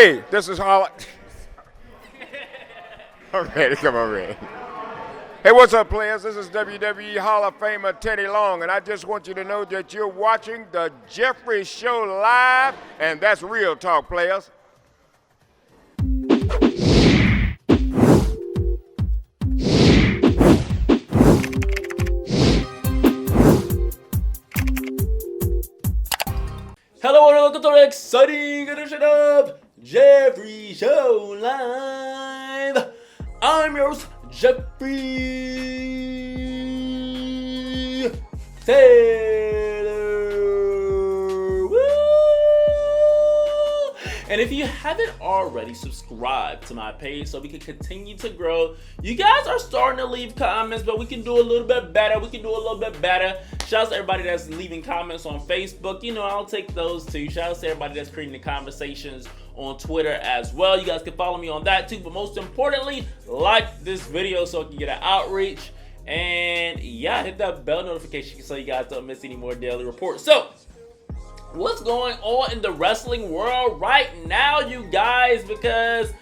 Hey, this is Holland. Okay, come on, ready. Hey, what's up, players? This is WWE Hall of Famer Teddy Long, and I just want you to know that you're watching the Jeffrey Show live, and that's real talk, players. Hello and welcome to the exciting edition of Jeffrey Show Live. I'm your host, Jeffrey Taylor. Woo! And if you haven't already, subscribed to my page so we can continue to grow. You guys are starting to leave comments, but we can do a little bit better. Shout out to everybody that's leaving comments on Facebook. You know, I'll take those too. Shout out to everybody that's creating the conversations on Twitter as well. You guys can follow me on that too. But most importantly, like this video so I can get an outreach. And yeah, hit that bell notification so you guys don't miss any more daily reports. So, what's going on in the wrestling world right now, you guys? Because,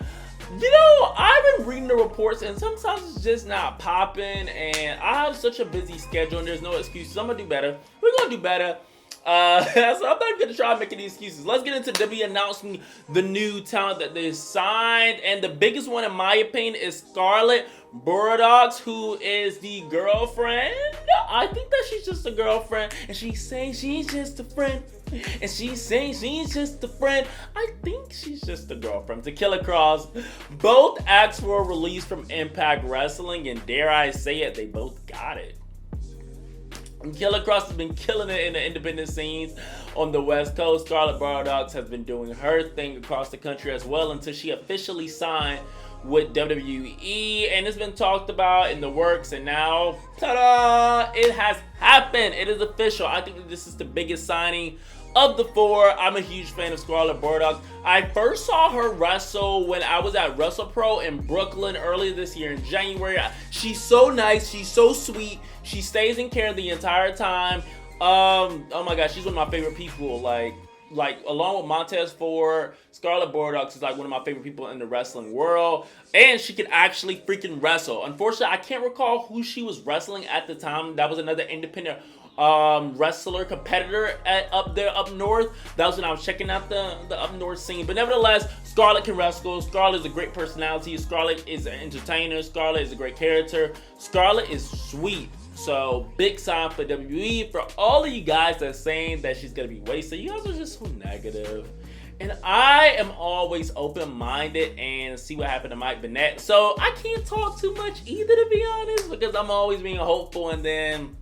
you know, I've been reading the reports and sometimes it's just not popping, and I have such a busy schedule and there's no excuses. I'm gonna do better. We're gonna do better. So I'm not gonna try making any excuses. Let's get into WWE announcing the new talent that they signed, and the biggest one in my opinion is Scarlett Bordeaux, who is the girlfriend. I think that she's just a girlfriend, and she's saying she's just a friend. And she's saying she's just a friend. I think she's just a girlfriend. To Killer Cross, both asked for a release from Impact Wrestling, and dare I say it, they both got it. And Killer Cross has been killing it in the independent scenes on the West Coast. Scarlett Bordeaux has been doing her thing across the country as well until she officially signed with WWE, and it's been talked about in the works, and now, ta-da, it has happened. It is official. I think that this is the biggest signing of the four. I'm a huge fan of Scarlett Bordeaux. I first saw her wrestle when I was at WrestlePro in Brooklyn earlier this year in January. She's so nice. She's so sweet. She stays in care the entire time. Oh my gosh, she's one of my favorite people. Like along with Montez Ford, Scarlett Bordeaux is like one of my favorite people in the wrestling world, and she could actually freaking wrestle. Unfortunately, I can't recall who she was wrestling at the time. That was another independent wrestler competitor up north. That was when I was checking out the up north scene. But nevertheless, Scarlett can wrestle. Scarlett is a great personality. Scarlett is an entertainer. Scarlett is a great character. Scarlett is sweet. So, big sign for WWE. For all of you guys that are saying that she's going to be wasted, you guys are just so negative. And I am always open-minded and see what happened to Mike Bennett. So, I can't talk too much either, to be honest, because I'm always being hopeful, and then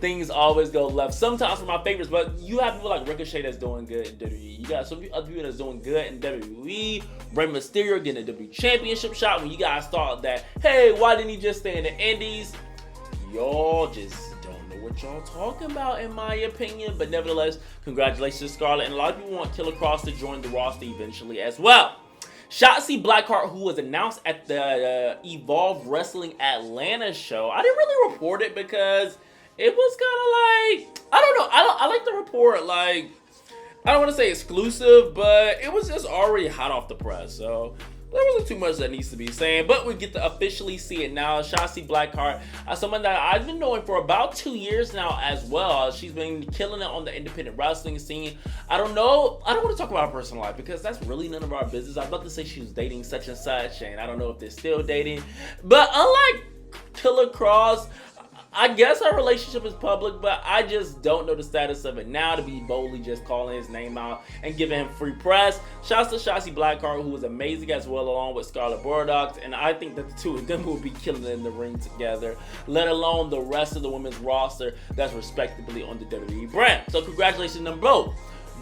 things always go left. Sometimes for my favorites, but you have people like Ricochet that's doing good in WWE. You got some other people that's doing good in WWE. Rey Mysterio getting a WWE Championship shot when you guys thought that, hey, why didn't he just stay in the Indies? Y'all just don't know what y'all talking about, in my opinion. But nevertheless, congratulations to Scarlett. And a lot of people want Killer Cross to join the roster eventually as well. Shotzi Blackheart, who was announced at the Evolve Wrestling Atlanta show. I didn't really report it because it was kind of like, I don't know. I like the report, like, I don't want to say exclusive, but it was just already hot off the press. So there wasn't too much that needs to be saying, but we get to officially see it now. Shotzi Blackheart, someone that I've been knowing for about 2 years now as well. She's been killing it on the independent wrestling scene. I don't know. I don't want to talk about her personal life because that's really none of our business. I'd love to say she was dating such and such, and I don't know if they're still dating. But unlike Killer Cross, I guess our relationship is public, but I just don't know the status of it now to be boldly just calling his name out and giving him free press. Shouts to Shotzi Blackheart, who was amazing as well, along with Scarlett Bordeaux, and I think that the two of them will be killing it in the ring together, let alone the rest of the women's roster that's respectably on the WWE brand. So congratulations to them both.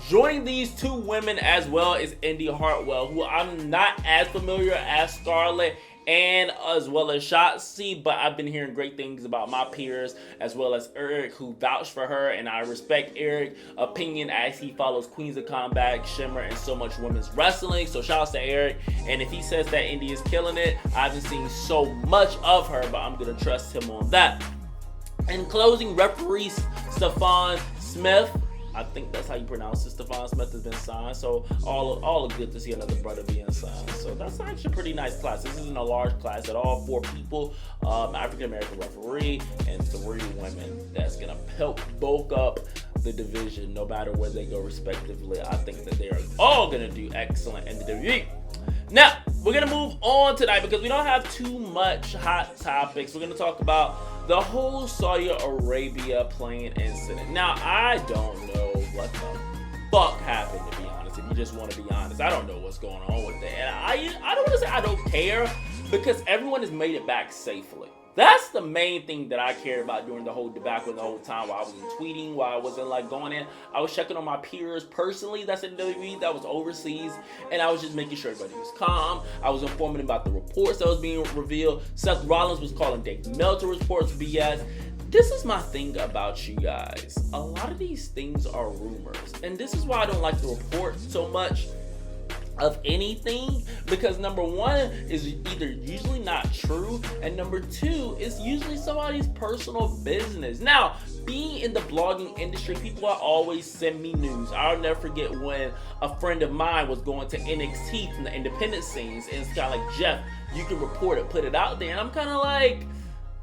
Joining these two women as well is Indy Hartwell, who I'm not as familiar as Scarlett and as well as Shotzi, but I've been hearing great things about my peers as well as Eric, who vouched for her, and I respect Eric's opinion as he follows Queens of Combat, Shimmer, and so much women's wrestling. So shout out to Eric, and if he says that Indy is killing it, I haven't seen so much of her, but I'm gonna trust him on that. In closing, referee Stephon Smith, I think that's how you pronounce it. Stephon Smith has been signed. So all good to see another brother being signed. So that's actually a pretty nice class. This isn't a large class at all. 4 people, African-American referee, and 3 women. That's going to help bulk up the division no matter where they go respectively. I think that they are all going to do excellent in the WWE. Now, we're going to move on tonight because we don't have too much hot topics. We're going to talk about the whole Saudi Arabia plane incident. Now, I don't know what the fuck happened, to be honest. If you just want to be honest, I don't know what's going on with that. And I don't want to say I don't care because everyone has made it back safely. That's the main thing that I cared about during the whole debacle the whole time while I wasn't tweeting, while I wasn't like going in. I was checking on my peers personally that's in WWE, that was overseas, and I was just making sure everybody was calm. I was informing about the reports that was being revealed. Seth Rollins was calling Dave Meltzer reports BS. This is my thing about you guys. A lot of these things are rumors, and this is why I don't like to report so much of anything, because number one is either usually not true, and number two is usually somebody's personal business. Now, being in the blogging industry, people always send me news. I'll never forget when a friend of mine was going to NXT from the independent scenes, and it's kind of like, Jeff, you can report it, put it out there, and I'm kind of like,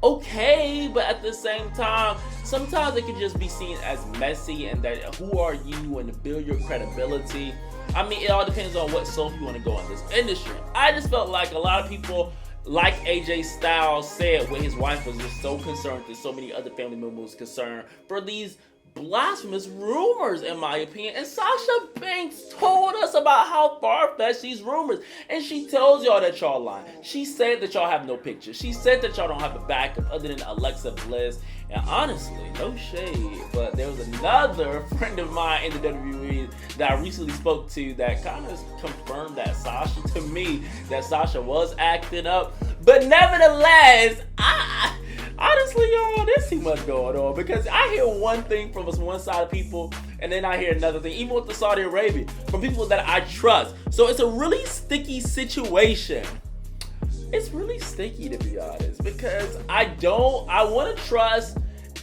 okay, but at the same time, sometimes it can just be seen as messy, and that who are you, and to build your credibility. I mean, it all depends on what slope you want to go in this industry. I just felt like a lot of people, like AJ Styles said when his wife was just so concerned that so many other family members was concerned for these blasphemous rumors, in my opinion. And Sasha Banks told us about how far-fetched these rumors, and she tells y'all that y'all lying. She said that y'all have no pictures. She said that y'all don't have a backup other than Alexa Bliss. And honestly, no shade, but there was another friend of mine in the WWE that I recently spoke to that kind of confirmed that Sasha, to me, that Sasha was acting up. But nevertheless, honestly, y'all, there's too much going on, because I hear one thing from one side of people, and then I hear another thing, even with the Saudi Arabia, from people that I trust. So it's a really sticky situation. It's really sticky, to be honest, because I want to trust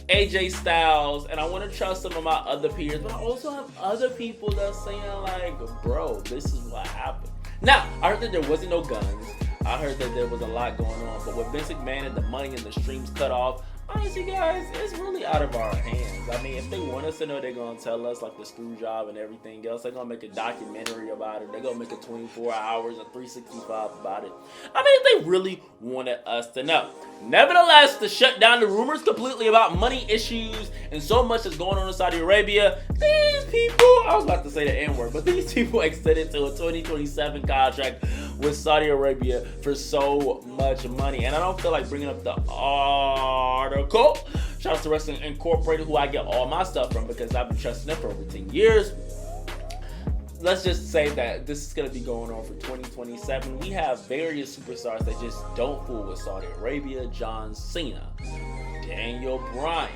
AJ Styles, and I want to trust some of my other peers, but I also have other people that's saying like, bro, this is what happened. Now, I heard that there wasn't no guns. I heard that there was a lot going on, but with Vince McMahon and the money and the streams cut off, honestly, guys, it's really out of our hands. I mean, if they want us to know, they're going to tell us, like the screw job and everything else. They're going to make a documentary about it. They're going to make a 24 hours or 365 about it. I mean, if they really wanted us to know. Nevertheless, to shut down the rumors completely about money issues and so much that's going on in Saudi Arabia, these people, I was about to say the N-word, but these people extended to a 2027 contract with Saudi Arabia for so much money. And I don't feel like bringing up the article. Shout out to Wrestling Incorporated, who I get all my stuff from because I've been trusting them for over 10 years. Let's just say that this is going to be going on for 2027. We have various superstars that just don't fool with Saudi Arabia. John Cena, Daniel Bryan.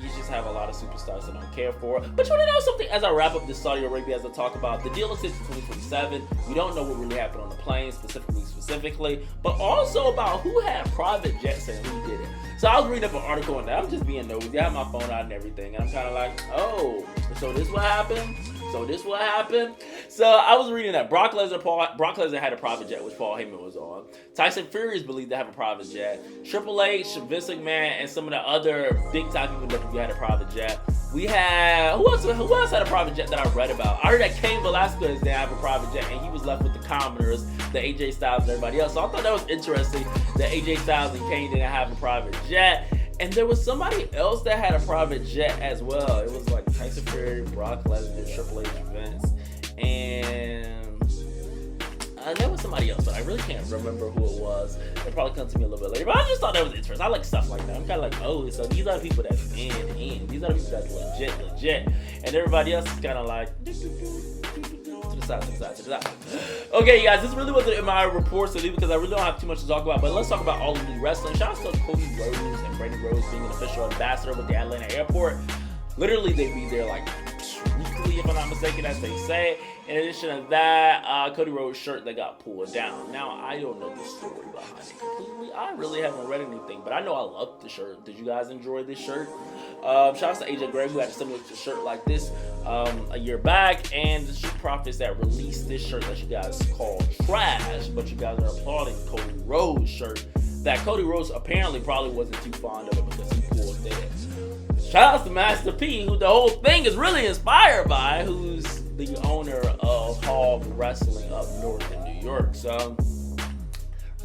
You just have a lot of superstars that don't care for it. But you want to know something? As I wrap up this Saudi Arabia, as I talk about the deal is set for 2027. We don't know what really happened on the plane specifically, but also about who had private jets and who didn't. So I was reading up an article on that. I'm just being nosy. I have my phone out and everything, and I'm kind of like, oh, so this what happened? So I was reading that Brock Lesnar had a private jet, which Paul Heyman was on. Tyson Fury is believed to have a private jet. Triple H, Vince McMahon, and some of the other big time people that had a private jet. We had who else had a private jet that I read about? I heard that Cain Velasquez didn't have a private jet, and he was left with the commoners, the AJ Styles and everybody else. So I thought that was interesting that AJ Styles and Cain didn't have a private jet. And there was somebody else that had a private jet as well. It was like Tyson Fury, Brock Lesnar, Triple H, Vince, and there was somebody else, but I really can't remember who it was. It'll probably come to me a little bit later. But I just thought that was interesting. I like stuff like that. I'm kind of like, oh, so these are the people that's in. These are the people that's legit. And everybody else is kind of like, to the side. Okay, you guys, this really wasn't in my reports today because I really don't have too much to talk about. But let's talk about All Elite Wrestling. Shout out to Cody Rhodes and Brady Rhodes being an official ambassador with the Atlanta airport. Literally, they'd be there like weeks weekly, if I'm not mistaken, as they say. In addition to that, Cody Rhodes' shirt that got pulled down. Now, I don't know the story behind it completely. I really haven't read anything, but I know I love the shirt. Did you guys enjoy this shirt? Shout out to AJ Gray, who had a similar shirt like this a year back, and the Street Profits that released this shirt that you guys call trash, but you guys are applauding Cody Rhodes' shirt that Cody Rhodes apparently probably wasn't too fond of it because he pulled it. Shout out to Master P, who the whole thing is really inspired by, who's the owner of Hog Wrestling up north in New York. So,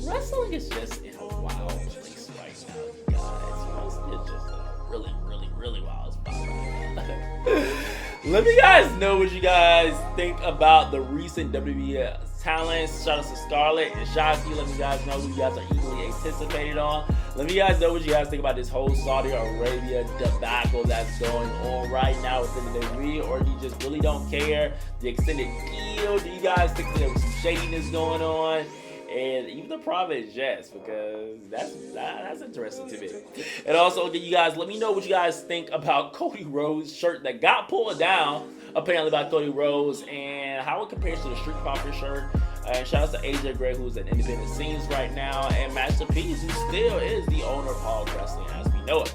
wrestling is just in a wild place right now, guys. It's just a really, really, really wild spot right now. Let me guys know what you guys think about the recent WWE talents. Shout out to Scarlett and Shotzi. Let me guys know who you guys are eagerly anticipated on. Let me guys know what you guys think about this whole Saudi Arabia debacle that's going on right now within the WWE, or you just really don't care. The extended deal, do you guys think that there was some shadiness going on? And even the private jets, because that's interesting to me. And also, you guys, let me know what you guys think about Cody Rhodes' shirt that got pulled down, apparently by Cody Rhodes, and how it compares to the Street Profits shirt. And shout out to AJ Gray, who's in independent scenes right now, and Master P, who still is the owner of Hog Wrestling as we know it.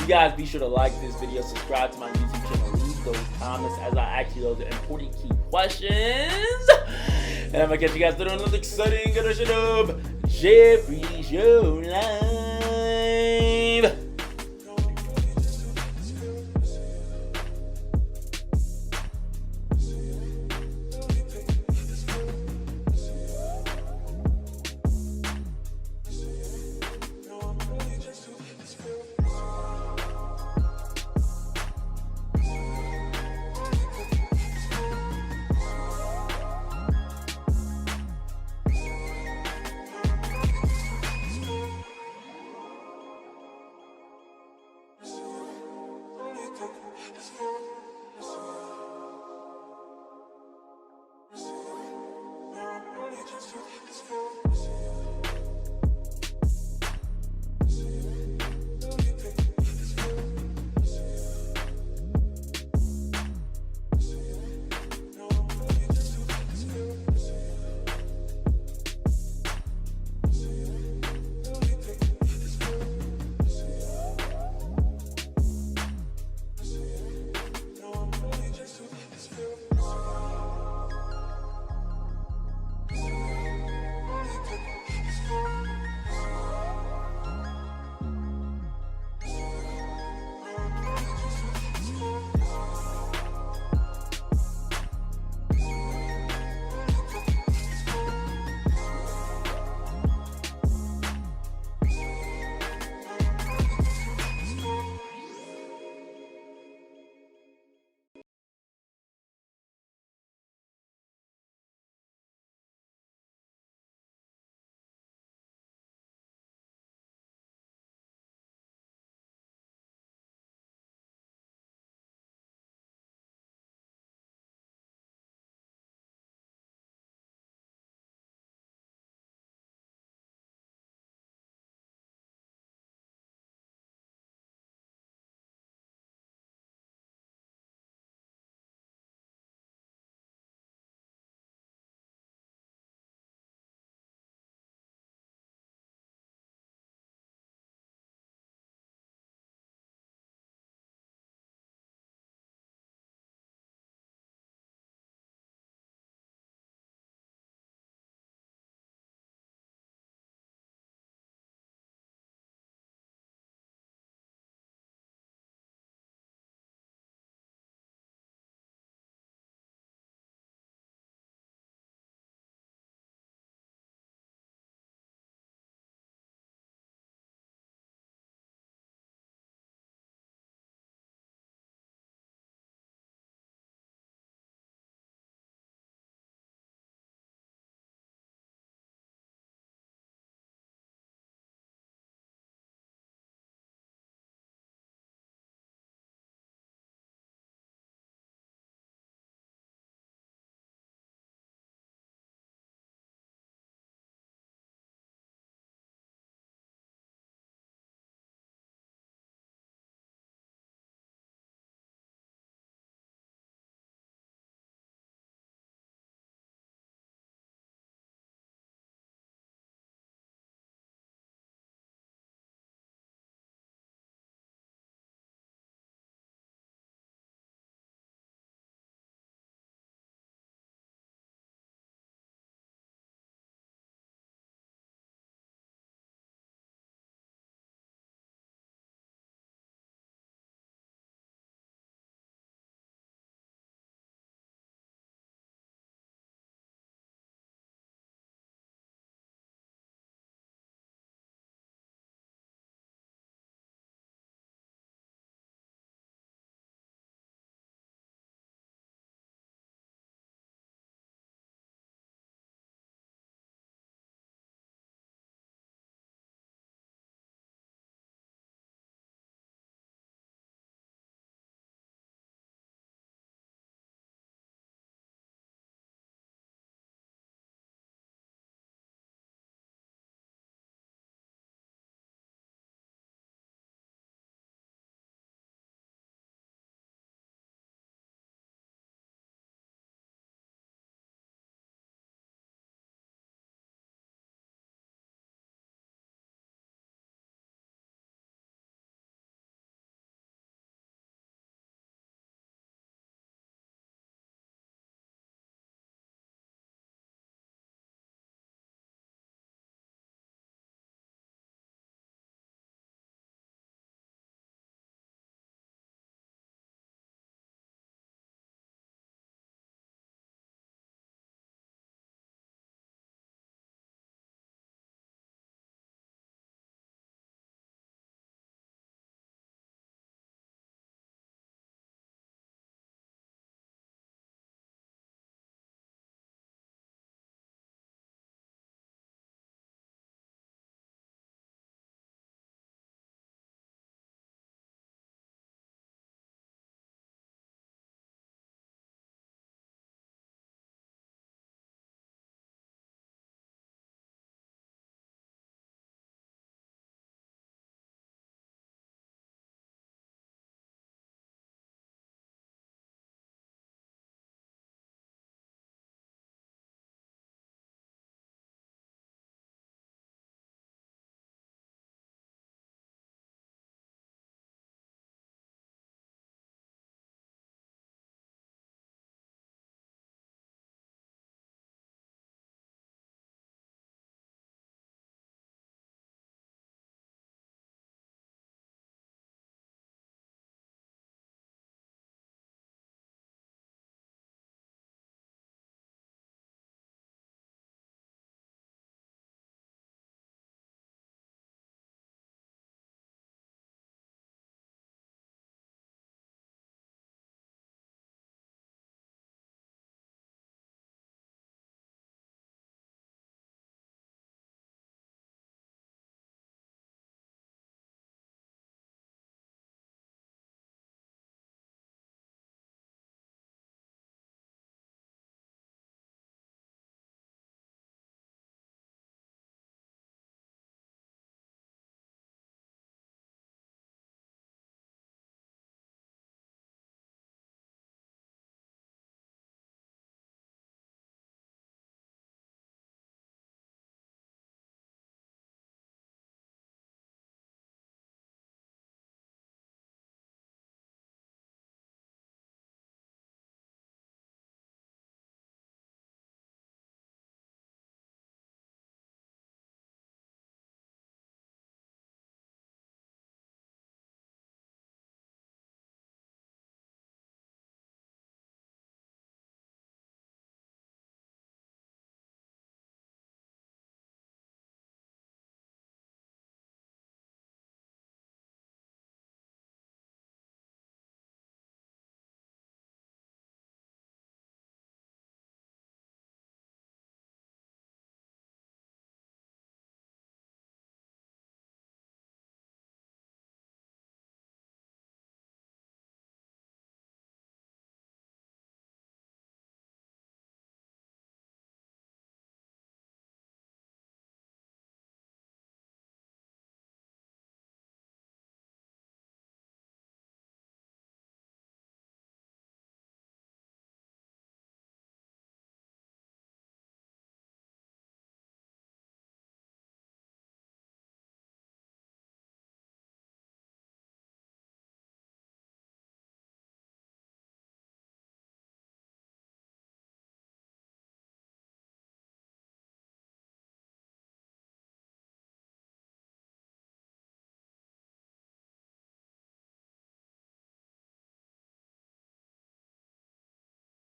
You guys be sure to like this video, subscribe to my YouTube channel, leave those comments as I ask you those important key questions. And I'm gonna catch you guys later on another exciting edition of Jeffrey Show Live.